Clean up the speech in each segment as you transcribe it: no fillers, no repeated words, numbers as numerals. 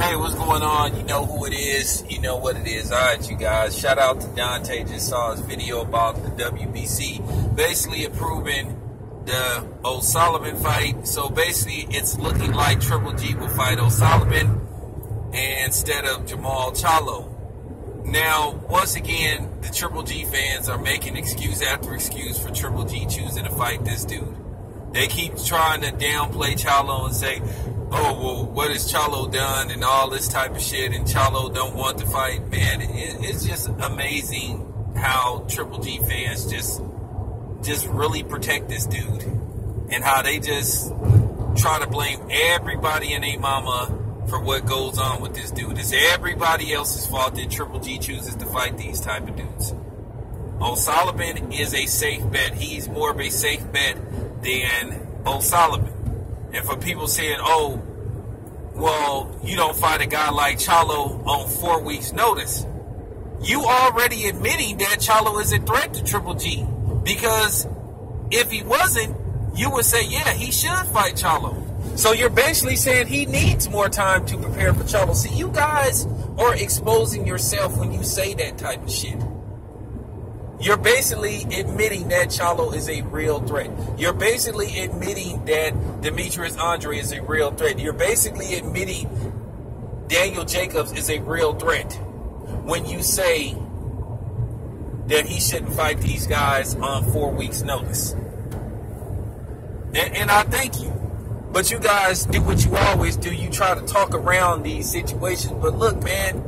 Hey, what's going on? You know who it is. You know what it is. All right, you guys. Shout out to Dante. Just saw his video about the WBC. Basically approving the O'Sullivan fight. So basically, it's looking like Triple G will fight O'Sullivan instead of Jamal Charlo. Now, once again, the Triple G fans are making excuse after excuse for Triple G choosing to fight this dude. They keep trying to downplay Charlo and say, oh, well, what has Charlo done and all this type of shit, and Charlo don't want to fight. Man, it's just amazing how Triple G fans just really protect this dude, and how they just try to blame everybody and their mama for what goes on with this dude. It's everybody else's fault that Triple G chooses to fight these type of dudes. O'Sullivan is a safe bet. He's more of a safe bet than O'Sullivan. And for people saying, oh, well, you don't fight a guy like Charlo on 4 weeks' notice, you already admitting that Charlo is a threat to Triple G. Because if he wasn't, you would say, yeah, he should fight Charlo. So you're basically saying he needs more time to prepare for Charlo. See, you guys are exposing yourself when you say that type of shit. You're basically admitting that Charlo is a real threat. You're basically admitting that Demetrius Andre is a real threat. You're basically admitting Daniel Jacobs is a real threat when you say that he shouldn't fight these guys on 4 weeks' notice. And I thank you. But you guys do what you always do. You try to talk around these situations. But look, man,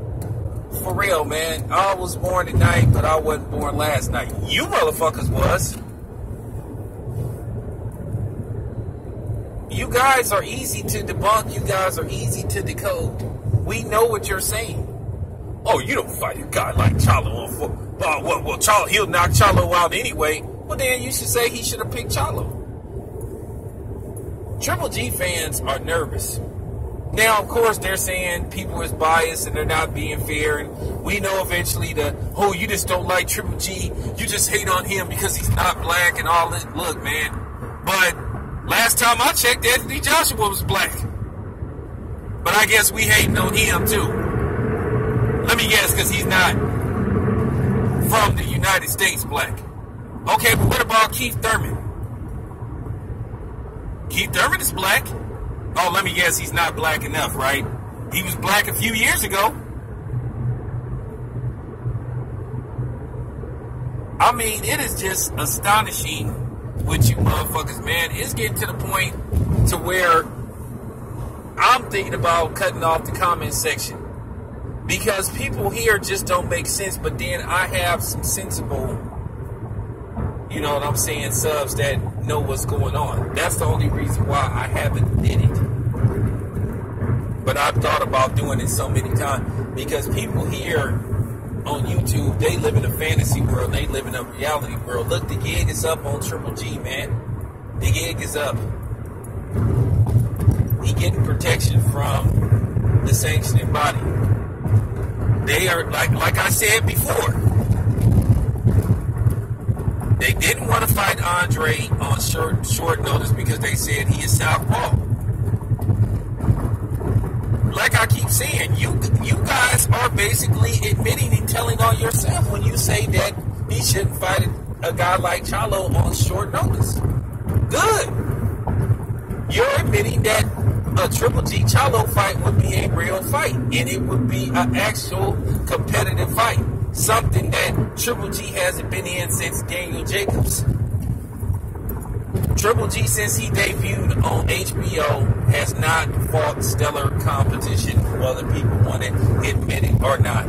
for real, man, I was born tonight, but I wasn't born last night. You motherfuckers was. You guys are easy to debunk. You guys are easy to decode. We know what you're saying. Oh, you don't fight a guy like Charlo on 4. Well, Charlo, he'll knock Charlo out anyway. Well, then you should say he should have picked Charlo. Triple G fans are nervous. Now, of course, they're saying people is biased and they're not being fair. And we know eventually oh, you just don't like Triple G. You just hate on him because he's not black and all this. Look, man. But last time I checked, Anthony Joshua was black. But I guess we hating on him, too. Let me guess, because he's not from the United States black. Okay, but what about Keith Thurman? Keith Thurman is black. Oh, let me guess, he's not black enough, right? He was black a few years ago. I mean, it is just astonishing with you motherfuckers, man. It's getting to the point to where I'm thinking about cutting off the comment section. Because people here just don't make sense, but then I have some sensible, you know what I'm saying, subs that know what's going on. That's the only reason why I haven't did it. But I've thought about doing it so many times because people here on YouTube, they live in a fantasy world. They live in a reality world. Look, the gig is up on Triple G, man. The gig is up. He getting protection from the sanctioning body. They are, like I said before, they didn't want to fight Andre on short notice because they said he is southpaw. Like I keep saying, you guys are basically admitting and telling on yourself when you say that he shouldn't fight a guy like Charlo on short notice. Good. You're admitting that a Triple G Charlo fight would be a real fight, and it would be an actual competitive fight. Something that Triple G hasn't been in since Daniel Jacobs. Triple G, since he debuted on HBO, has not fought stellar competition, whether people want to admit it or not.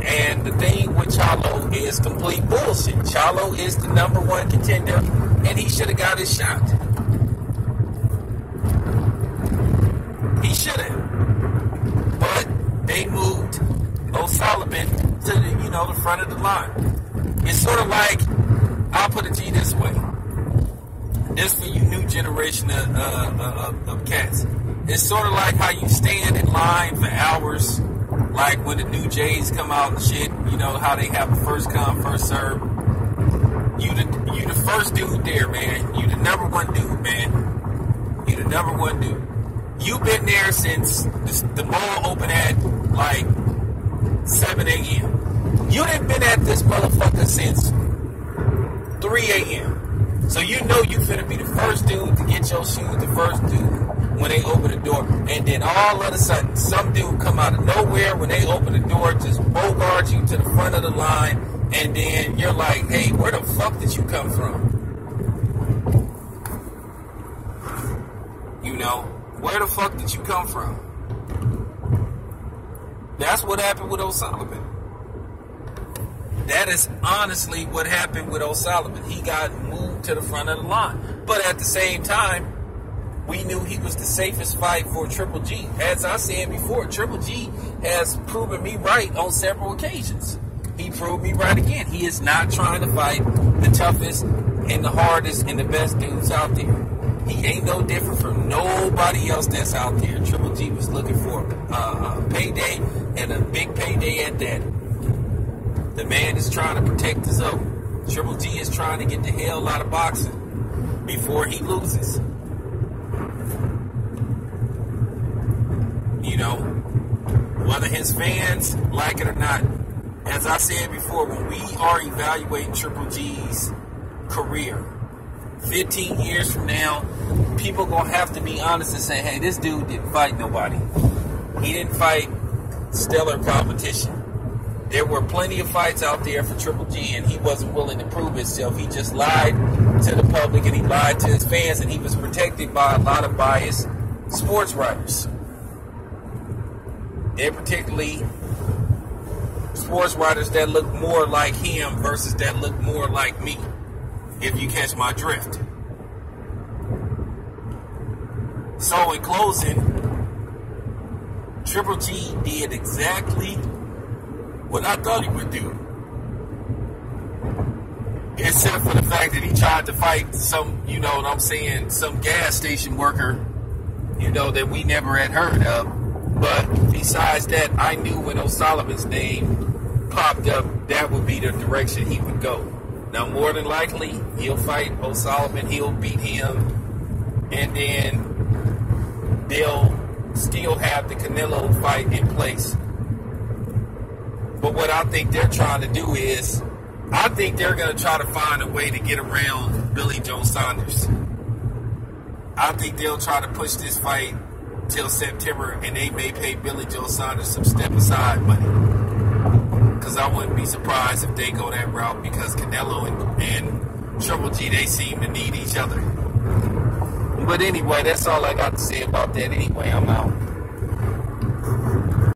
And the thing with Charlo is complete bullshit. Charlo is the #1 contender, and he should have got his shot. He should have. But they moved O'Sullivan to the front of the line. It's sort of like, I'll put it to you this way. This for you new generation of cats. It's sort of like how you stand in line for hours, like when the new Jays come out and shit, you know, how they have a first come, first serve. You the first dude there, man. You the #1 dude, man. You the #1 dude. You've been there since the mall opened at like 7 a.m. You done been at this motherfucker since 3 a.m. So you know you finna be the first dude to get your shoes, the first dude when they open the door. And then all of a sudden, some dude come out of nowhere when they open the door, just bogart you to the front of the line, and then you're like, hey, where the fuck did you come from? You know, where the fuck did you come from? That's what happened with O'Sullivan. That is honestly what happened with O'Sullivan. He got moved to the front of the line. But at the same time, we knew he was the safest fight for Triple G. As I said before, Triple G has proven me right on several occasions. He proved me right again. He is not trying to fight the toughest and the hardest and the best dudes out there. He ain't no different from nobody else that's out there. Triple G was looking for a payday, and a big payday at that. The man is trying to protect his own. Triple G is trying to get the hell out of boxing before he loses. You know, whether his fans like it or not, as I said before, when we are evaluating Triple G's career, 15 years from now, people gonna have to be honest and say, hey, this dude didn't fight nobody. He didn't fight stellar competition. There were plenty of fights out there for Triple G, and he wasn't willing to prove himself. He just lied to the public, and he lied to his fans, and he was protected by a lot of biased sports writers. And particularly sports writers that look more like him versus that look more like me, if you catch my drift. So in closing, Triple G did exactly what I thought he would do. Except for the fact that he tried to fight some, you know what I'm saying, some gas station worker, you know, that we never had heard of. But besides that, I knew when O'Sullivan's name popped up, that would be the direction he would go. Now, more than likely, he'll fight O'Sullivan, he'll beat him, and then they'll still have the Canelo fight in place. But what I think they're trying to do is, I think they're going to try to find a way to get around Billy Joe Saunders. I think they'll try to push this fight till September, and they may pay Billy Joe Saunders some step-aside money. Because I wouldn't be surprised if they go that route, because Canelo and Triple G, they seem to need each other. But anyway, that's all I got to say about that anyway. I'm out.